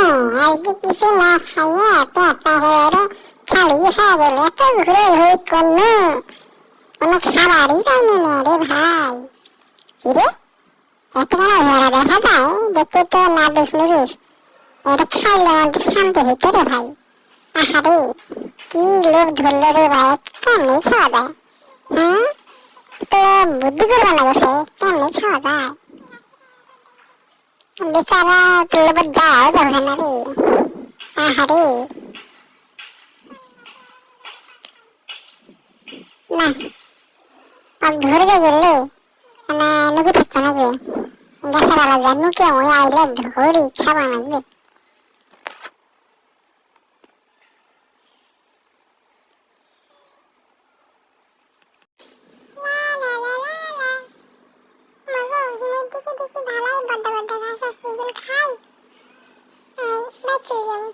আজকে কিছু না খাইয়া পেটটা একেবারে খালি হয়ে গেল। এত ঘুরে ঘুরে কোনো খাবারই পাইনি না রে ভাই। কিরে, এত কেন হেরা দেখা যায়? দেখতে তো না দুষ নুজুস, এটা খাইলে আমার তো শান্তি হইতো রে ভাই। আহারে, কি লোভ ধরলো রে ভাই, কেমনি খাওয়া যায়? হুম, তো বুদ্ধি করবা না বসে, কেমনি খাওয়া যায়? বেচারা তোর লোভ যাও যাচ্ছে না রে। আহারে, না, আর ধরবে গেলে না নুকু থাকতে লাগবে। গাছের আলা যা নুকে ওই আইলে ধরি খাওয়া লাগবে। দেখি দেখি ভালাই বড্ড বড্ড ঘাস আছে, এগুলো খাই। বাচ্চা যাবো।